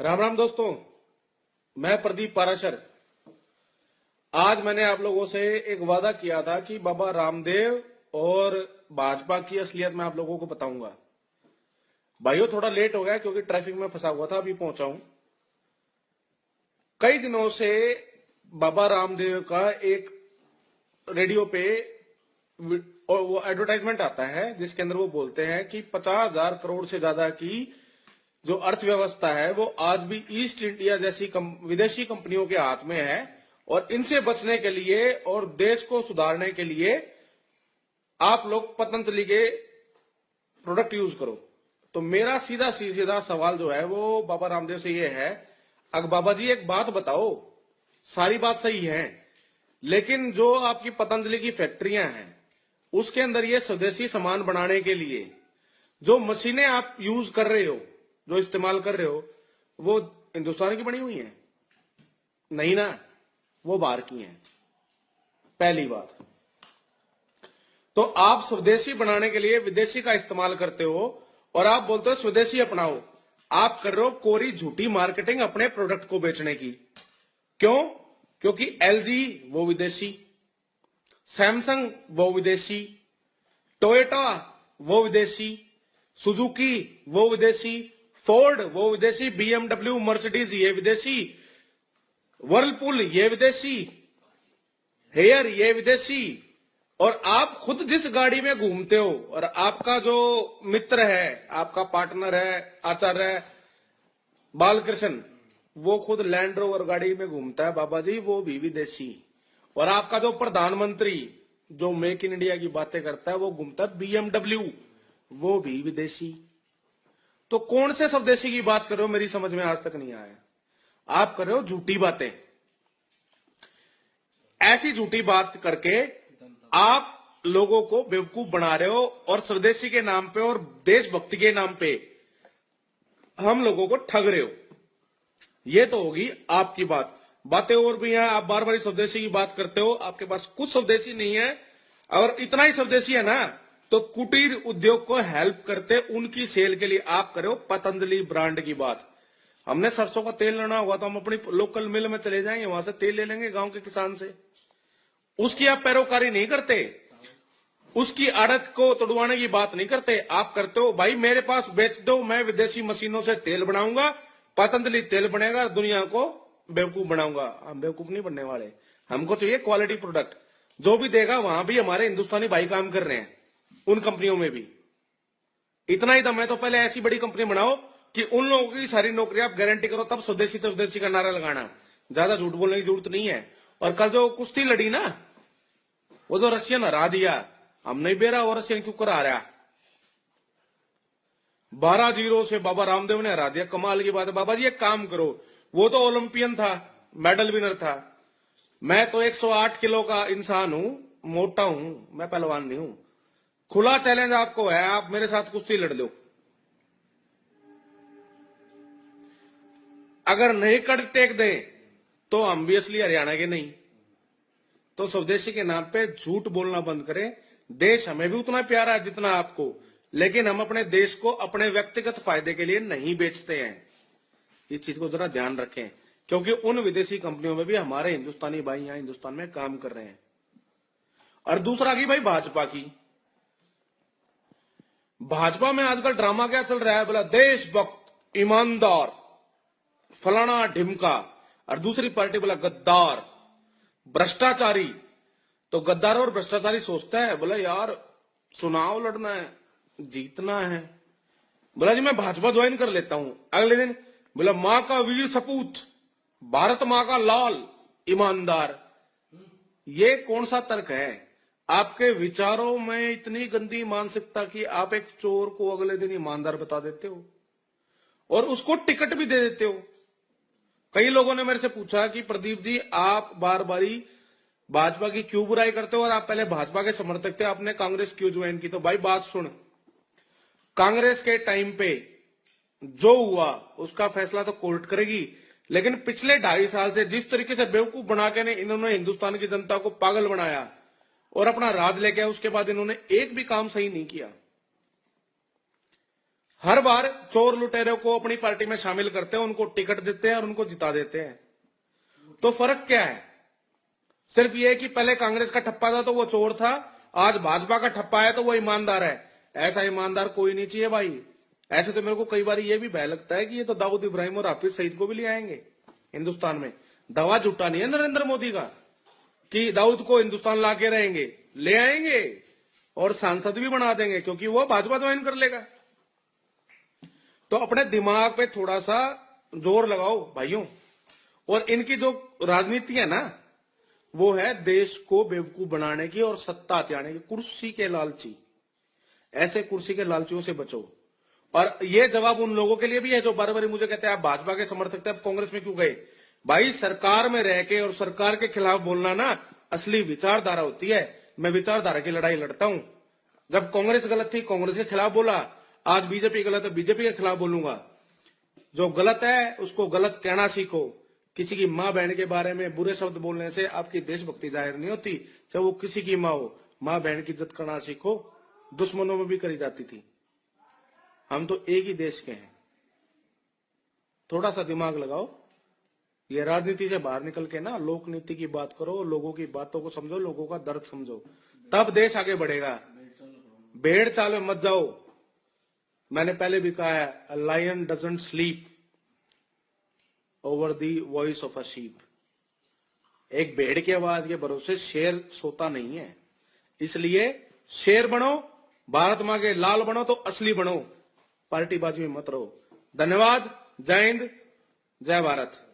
राम राम दोस्तों, मैं प्रदीप पाराशर। आज मैंने आप लोगों से एक वादा किया था कि बाबा रामदेव और भाजपा की असलियत मैं आप लोगों को बताऊंगा। भाइयों, थोड़ा लेट हो गया क्योंकि ट्रैफिक में फंसा हुआ था, अभी पहुंचा हूं। कई दिनों से बाबा रामदेव का एक रेडियो पे और वो एडवर्टाइजमेंट आता है जिसके अंदर वो बोलते हैं कि 50,000 करोड़ से ज्यादा की जो अर्थव्यवस्था है वो आज भी ईस्ट इंडिया जैसी विदेशी कंपनियों के हाथ में है, और इनसे बचने के लिए और देश को सुधारने के लिए आप लोग पतंजलि के प्रोडक्ट यूज करो। तो मेरा सीधा सीधा सवाल जो है वो बाबा रामदेव से ये है, अगर बाबा जी एक बात बताओ, सारी बात सही है लेकिन जो आपकी पतंजलि की फैक्ट्रियां हैं उसके अंदर ये स्वदेशी सामान बनाने के लिए जो मशीनें आप यूज कर रहे हो, जो इस्तेमाल कर रहे हो, वो हिंदुस्तान की बनी हुई हैं? नहीं ना, वो बाहर की हैं। पहली बात तो आप स्वदेशी बनाने के लिए विदेशी का इस्तेमाल करते हो और आप बोलते हो स्वदेशी अपनाओ। आप कर रहे हो कोरी झूठी मार्केटिंग अपने प्रोडक्ट को बेचने की। क्यों? क्योंकि एलजी वो विदेशी, सैमसंग वो विदेशी, टोयोटा वो विदेशी, सुजुकी वो विदेशी, फोर्ड वो विदेशी, बीएमडब्ल्यू मर्सिडीज ये विदेशी, वर्लपूल ये विदेशी, हेयर ये विदेशी। और आप खुद जिस गाड़ी में घूमते हो और आपका जो मित्र है, आपका पार्टनर है, आचार्य बालकृष्ण, वो खुद लैंड रोवर गाड़ी में घूमता है बाबा जी, वो भी विदेशी। और आपका जो प्रधानमंत्री जो मेक इन इंडिया की बातें करता है वो घूमता है बीएमडब्ल्यू, वो भी विदेशी। तो कौन से स्वदेशी की बात कर रहे हो, मेरी समझ में आज तक नहीं आया। आप कर रहे हो झूठी बातें। ऐसी झूठी बात करके आप लोगों को बेवकूफ बना रहे हो और स्वदेशी के नाम पे और देशभक्ति के नाम पे हम लोगों को ठग रहे हो। ये तो होगी आपकी बात। बातें और भी हैं, आप बार बार स्वदेशी की बात करते हो, आपके पास कुछ स्वदेशी नहीं है। और इतना ही स्वदेशी है ना तो कुटीर उद्योग को हेल्प करते उनकी सेल के लिए आप करो पतंजलि ब्रांड की बात। हमने सरसों का तेल लेना होगा तो हम अपनी लोकल मिल में चले जाएंगे, वहां से तेल ले लेंगे गांव के किसान से। उसकी आप पैरोकारी नहीं करते, उसकी आड़त को तोड़वाने की बात नहीं करते। आप करते हो भाई मेरे पास बेच दो, मैं विदेशी मशीनों से तेल बनाऊंगा, पतंजलि तेल बनेगा, दुनिया को बेवकूफ बनाऊंगा। हम बेवकूफ नहीं बनने वाले, हमको चाहिए क्वालिटी प्रोडक्ट। जो भी देगा वहां भी हमारे हिंदुस्तानी भाई काम कर रहे हैं, उन कंपनियों में भी। इतना ही दम है तो पहले ऐसी बड़ी कंपनी बनाओ कि उन लोगों की सारी नौकरी आप गारंटी करो, तब स्वदेशी स्वदेशी का नारा लगाना। ज्यादा झूठ बोलने की जरूरत नहीं है। और कल जो कुश्ती लड़ी ना, वो जो रशियन हरा दिया, हम नहीं बेरा वो रशियन क्यों करा रहा, 12-0 से बाबा रामदेव ने हरा दिया। कमाल की बात है। बाबा जी एक काम करो, वो तो ओलंपियन था, मेडल विनर था, मैं तो 108 किलो का इंसान हूं, मोटा हूं, मैं पहलवान नहीं हूं। खुला चैलेंज आपको है, आप मेरे साथ कुश्ती लड़ लो। अगर नहीं कर टेक दें तो हम भी असली हरियाणा के नहीं। तो स्वदेशी के नाम पे झूठ बोलना बंद करें। देश हमें भी उतना प्यारा है जितना आपको, लेकिन हम अपने देश को अपने व्यक्तिगत फायदे के लिए नहीं बेचते हैं। इस चीज को जरा ध्यान रखें, क्योंकि उन विदेशी कंपनियों में भी हमारे हिंदुस्तानी भाई यहां हिंदुस्तान में काम कर रहे हैं। और दूसरा की भाई भाजपा की, भाजपा में आजकल ड्रामा क्या चल रहा है, बोला देशभक्त, ईमानदार, फलाना ढिमका, और दूसरी पार्टी बोला गद्दार, भ्रष्टाचारी। तो गद्दार और भ्रष्टाचारी सोचता है बोला यार चुनाव लड़ना है, जीतना है, बोला जी मैं भाजपा ज्वाइन कर लेता हूं। अगले दिन बोला मां का वीर सपूत, भारत मां का लाल, ईमानदार। ये कौन सा तर्क है? आपके विचारों में इतनी गंदी मानसिकता कि आप एक चोर को अगले दिन ईमानदार बता देते हो और उसको टिकट भी दे देते हो। कई लोगों ने मेरे से पूछा कि प्रदीप जी आप बार बारी भाजपा की क्यों बुराई करते हो, और आप पहले भाजपा के समर्थक थे, आपने कांग्रेस क्यों ज्वाइन की? तो भाई बात सुन, कांग्रेस के टाइम पे जो हुआ उसका फैसला तो कोर्ट करेगी, लेकिन पिछले 2.5 साल से जिस तरीके से बेवकूफ बना के इन्होंने हिंदुस्तान की जनता को पागल बनाया और अपना राज लेके आया, उसके बाद इन्होंने एक भी काम सही नहीं किया। हर बार चोर लुटेरों को अपनी पार्टी में शामिल करते हैं, उनको टिकट देते हैं और उनको जिता देते हैं। तो फर्क क्या है? सिर्फ ये कि पहले कांग्रेस का ठप्पा था तो वो चोर था, आज भाजपा का ठप्पा है तो वो ईमानदार है। ऐसा ईमानदार कोई नहीं चाहिए भाई। ऐसे तो मेरे को कई बार ये भी भय लगता है कि ये तो दाऊद इब्राहिम और हाफिज सईद को भी ले आएंगे हिंदुस्तान में। दवा झूठा नहीं है नरेंद्र मोदी का कि दाऊद को हिंदुस्तान लाके रहेंगे, ले आएंगे और सांसद भी बना देंगे, क्योंकि वो भाजपा ज्वाइन कर लेगा। तो अपने दिमाग पे थोड़ा सा जोर लगाओ भाइयों। और इनकी जो राजनीति है ना, वो है देश को बेवकूफ बनाने की और सत्ता हथियाने की, कुर्सी के लालची। ऐसे कुर्सी के लालचियों से बचो। और ये जवाब उन लोगों के लिए भी है जो बार बार मुझे कहते हैं आप भाजपा के समर्थक थे, आप कांग्रेस में क्यों गए? भाई सरकार में रह के और सरकार के खिलाफ बोलना ना असली विचारधारा होती है। मैं विचारधारा की लड़ाई लड़ता हूं। जब कांग्रेस गलत थी कांग्रेस के खिलाफ बोला, आज बीजेपी गलत है बीजेपी के खिलाफ बोलूंगा। जो गलत है उसको गलत कहना सीखो। किसी की मां बहन के बारे में बुरे शब्द बोलने से आपकी देशभक्ति जाहिर नहीं होती, चाहे वो किसी की मां हो। मां बहन की इज्जत करना सीखो। दुश्मनों में भी करी जाती थी। हम तो एक ही देश के हैं। थोड़ा सा दिमाग लगाओ। ये राजनीति से बाहर निकल के ना लोक नीति की बात करो, लोगों की बातों को समझो, लोगों का दर्द समझो, तब देश आगे बढ़ेगा। भेड़ चाल में मत जाओ। मैंने पहले भी कहा है, a lion doesn't sleep over the voice of a sheep. एक भेड़ की आवाज के भरोसे शेर सोता नहीं है। इसलिए शेर बनो, भारत मां के लाल बनो तो असली बनो, पार्टीबाजी में मत रहो। धन्यवाद। जय हिंद, जय भारत।